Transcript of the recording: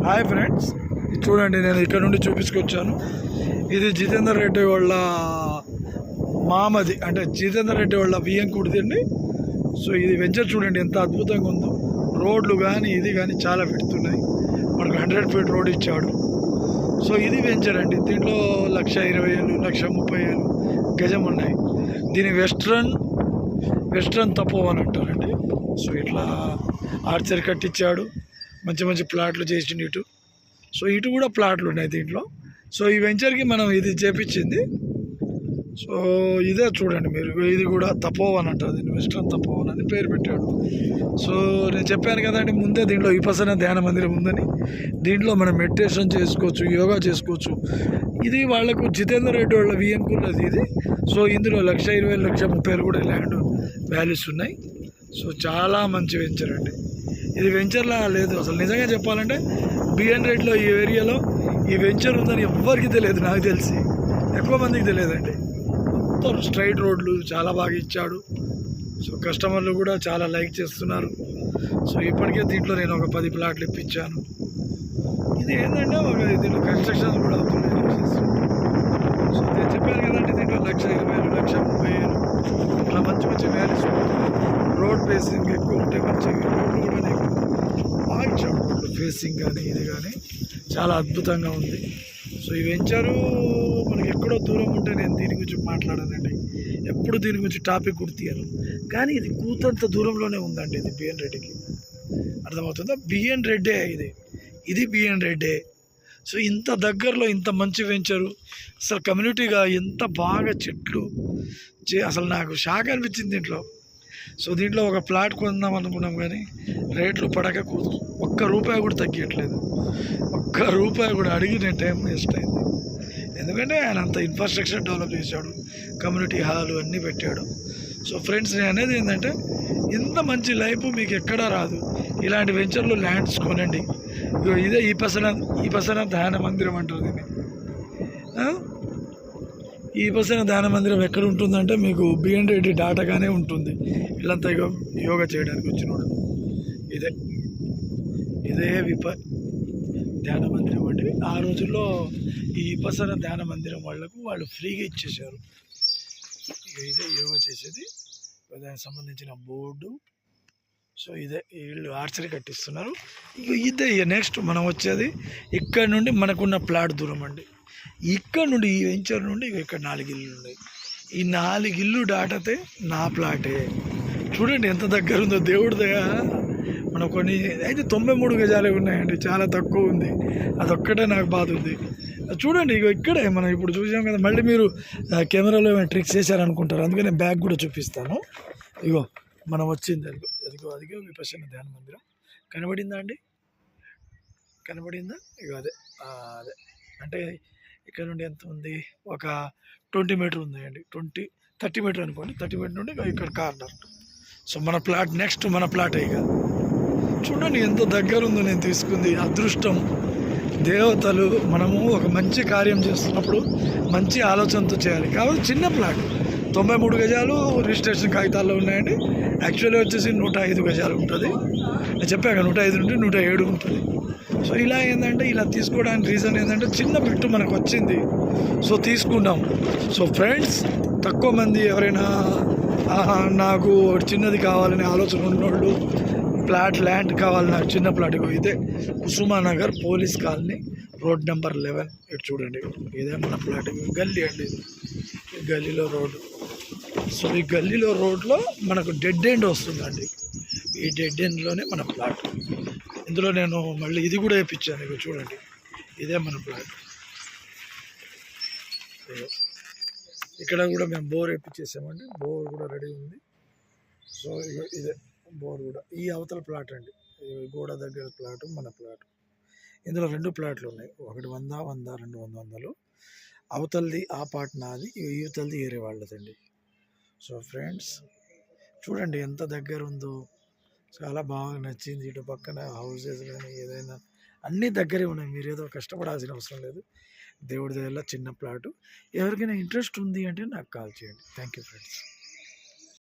Hi friends, చూడండి నేను ఇక్కడ నుండి చూపించుకొచ్చాను. ఇది జితేందర్ రెడ్డి వాళ్ళ మామది, అంటే జితేందర్ రెడ్డి వాళ్ళ వియ్యంకుడిది అండి. సో ఇది వెంచర్ చూడండి ఎంత అద్భుతంగా ఉందో. రోడ్లు కానీ ఇది కానీ చాలా పెడుతున్నాయి. మనకు 100 ఫీట్ రోడ్ ఇచ్చాడు. సో ఇది వెంచర్ అండి. దీంట్లో 1,20,000 1,30,000 గజం ఉన్నాయి. దీని వెస్ట్రన్ తపోవన్ అంటారండి. సో ఇట్లా ఆర్చర్ కట్టించాడు. మంచి మంచి ప్లాట్లు చేసిండు ఇటు. సో ఇటు కూడా ప్లాట్లు ఉన్నాయి దీంట్లో. సో ఈ వెంచర్కి మనం ఇది చేపించింది. సో ఇదే చూడండి మీరు, ఇది కూడా తపోవన్ అంటారు. దీన్ని వెస్ట్రన్ తపోవన్ అని పేరు పెట్టాడు. సో నేను చెప్పాను కదండి ముందే, దీంట్లో విపసన ధ్యాన మందిరం ఉందని. దీంట్లో మనం మెడిటేషన్ చేసుకోవచ్చు, యోగా చేసుకోవచ్చు. ఇది వాళ్ళకు జితేందర్ రెడ్డి వాళ్ళ వియ్యంకున్నది ఇది. సో ఇందులో 1,20,000 1,30,000 కూడా ల్యాండ్ వాల్యూస్ ఉన్నాయి. సో చాలా మంచి వెంచర్ అండి. ఇది వెంచర్లా లేదు అసలు. నిజంగా చెప్పాలంటే బిఎన్ రెడ్డిలో ఈ ఏరియాలో ఈ వెంచర్ ఉందని ఎవ్వరికి తెలియదు. నాకు తెలిసి ఎక్కువ మందికి తెలియదండి. మొత్తం స్ట్రైట్ రోడ్లు చాలా బాగా ఇచ్చాడు. సో కస్టమర్లు కూడా చాలా లైక్ చేస్తున్నారు. సో ఇప్పటికే దీంట్లో నేను ఒక 10 ప్లాట్లు ఇప్పించాను. ఇది ఏంటంటే దీంట్లో కన్స్ట్రక్షన్ కూడా అవుతున్నాయి. సో నేను చెప్పాను కదండి, దీంట్లో 1,20,000 1,30,000 ఇట్లా మంచి మంచి వ్యాలీస్ రోడ్ ఫేసింగ్ ఎక్కువ ఉంటే మంచి రోడ్లు కూడా బాగా ఇచ్చాడు. రోడ్లు ఫేసింగ్ కానీ ఇది కానీ చాలా అద్భుతంగా ఉంది. సో ఈ వెంచరు మనకి ఎక్కడో దూరం ఉంటే నేను దీని గురించి మాట్లాడానండి. ఎప్పుడు దీని గురించి టాపిక్ గుర్తియాను, కానీ ఇది కూతంత దూరంలోనే ఉందండి. ఇది బిఎన్ రెడ్డికి అర్థమవుతుందా? బిఎన్ రెడ్డే ఇది బిఎన్ రెడ్డే. సో ఇంత దగ్గరలో ఇంత మంచి వెంచరు, అసలు కమ్యూనిటీగా ఎంత బాగా చెట్లు అసలు నాకు షాక్ అనిపించింది దీంట్లో. సో దీంట్లో ఒక ప్లాట్ కొందాం అనుకున్నాం, కానీ రేట్లు పడక ₹1 కూడా తగ్గట్లేదు. ₹1 కూడా అడిగి నేను టైం వేస్ట్ అయింది. ఎందుకంటే ఆయన అంత ఇన్ఫ్రాస్ట్రక్చర్ డెవలప్ చేశాడు, కమ్యూనిటీ హాలు అన్నీ పెట్టాడు. సో ఫ్రెండ్స్, నేను అనేది ఏంటంటే ఇంత మంచి లైఫ్ మీకు ఎక్కడా రాదు. ఇలాంటి వెంచర్లు ల్యాండ్స్ కొనండి. ఇదే ఈ పసన ధ్యాన మందిరం అంటారు దీన్ని. ఈ పసన ధ్యాన మందిరం ఎక్కడ ఉంటుందంటే మీకు బిఎన్ రెడ్డి డాటాగానే ఉంటుంది. వీళ్ళంతా యోగా చేయడానికి వచ్చినోడు. ఇదే ధ్యాన మందిరం అండి. ఆ రోజుల్లో ఈ విపసన ధ్యాన మందిరం వాళ్ళు ఫ్రీగా ఇచ్చేసారు. ఇదే యోగా చేసేది, దానికి సంబంధించిన బోర్డు. సో ఇదే వీళ్ళు ఆర్చరీ కట్టిస్తున్నారు. ఇదే నెక్స్ట్ మనం వచ్చేది ఇక్కడ నుండి మనకున్న ప్లాట్ దూరం అండి. ఇక్కడ నుండి ఈ వెంచర్ నుండి ఇక్కడ 4 ఇల్లు ఉన్నాయి. ఈ 4 ఇల్లు దాటితే నా ప్లాటే. చూడండి ఎంత దగ్గర ఉందో. దేవుడి దయ మనం కొన్ని అయితే 93 గజాలే ఉన్నాయండి, చాలా తక్కువ ఉంది. అదొక్కటే నాకు బాధ ఉంది. చూడండి ఇక్కడే మనం ఇప్పుడు చూసాం కదా. మళ్ళీ మీరు కెమెరాలో ఏమైనా ట్రిక్స్ చేశారనుకుంటారు, అందుకని బ్యాగ్ కూడా చూపిస్తాను. మనం వచ్చింది అదిగో విపసన ధ్యాన మందిరం కనబడిందా అండి? కనబడిందా? అదే అంటే ఇక్కడ నుండి ఎంత ఉంది, ఒక 20 మీటర్ ఉందండి. 30 మీటర్ అనుకోండి. 30 మీటర్ నుండి ఇక్కడ కార్నర్. సో మన ప్లాట్ నెక్స్ట్ మన ప్లాటే. చూడండి ఎంత దగ్గర ఉందో. నేను తీసుకుంది అదృష్టం, దేవతలు. మనము ఒక మంచి కార్యం చేస్తున్నప్పుడు మంచి ఆలోచనతో చేయాలి. కాబట్టి చిన్న ప్లాట్ 93 గజాలు రిజిస్ట్రేషన్ కాగితాల్లో ఉన్నాయండి. యాక్చువల్లీ వచ్చేసి 105 గజాలు ఉంటుంది. నేను చెప్పాక 105 నుండి 107 ఉంటుంది. సో ఇలా ఏంటంటే ఇలా తీసుకోవడానికి రీజన్ ఏంటంటే చిన్న బిట్టు మనకు వచ్చింది, సో తీసుకున్నాం. సో ఫ్రెండ్స్, తక్కువ మంది ఎవరైనా నాకు చిన్నది కావాలనే ఆలోచన ఉన్నోళ్ళు, ల్యాండ్ కావాలి నాకు చిన్న ప్లాట్. ఇదే కుసుమానగర్ పోలీస్ కాలనీ, రోడ్ నెంబర్ 11. ఇటు చూడండి, ఇదే మన ప్లాట్. గల్లీ అండి, ఈ గల్లీలో రోడ్డు. సో ఈ గల్లీలో రోడ్లో మనకు డెడ్ ఎండ్ వస్తుందండి. ఈ డెడ్ ఎండ్లోనే మన ప్లాట్. ఇందులో నేను మళ్ళీ ఇది కూడా వేయించాను. చూడండి, ఇదే మన ప్లాట్. ఇక్కడ కూడా మేము బోర్ వేయించేసామండి. బోర్ కూడా రెడీ ఉంది. సో ఇదే బోర్ కూడా. ఈ అవతల ప్లాట్ అండి, గోడ దగ్గర ప్లాటు మన ప్లాట్. ఇందులో 2 ప్లాట్లు ఉన్నాయి. ఒకటి 100, 200, 200. అవతలది ఆ పార్ట్ నాది, యువతలది ఏరే వాళ్ళదండి. సో ఫ్రెండ్స్, చూడండి ఎంత దగ్గర ఉందో. చాలా బాగా నచ్చింది. ఇటు పక్కన హౌసెస్ కానీ ఏదైనా అన్నీ దగ్గరే ఉన్నాయి. మీరు ఏదో కష్టపడాల్సిన అవసరం లేదు. దేవుడి దగ్గర చిన్న ప్లాటు. ఎవరికైనా ఇంట్రెస్ట్ ఉంది అంటే నాకు కాల్ చేయండి. Thank you friends.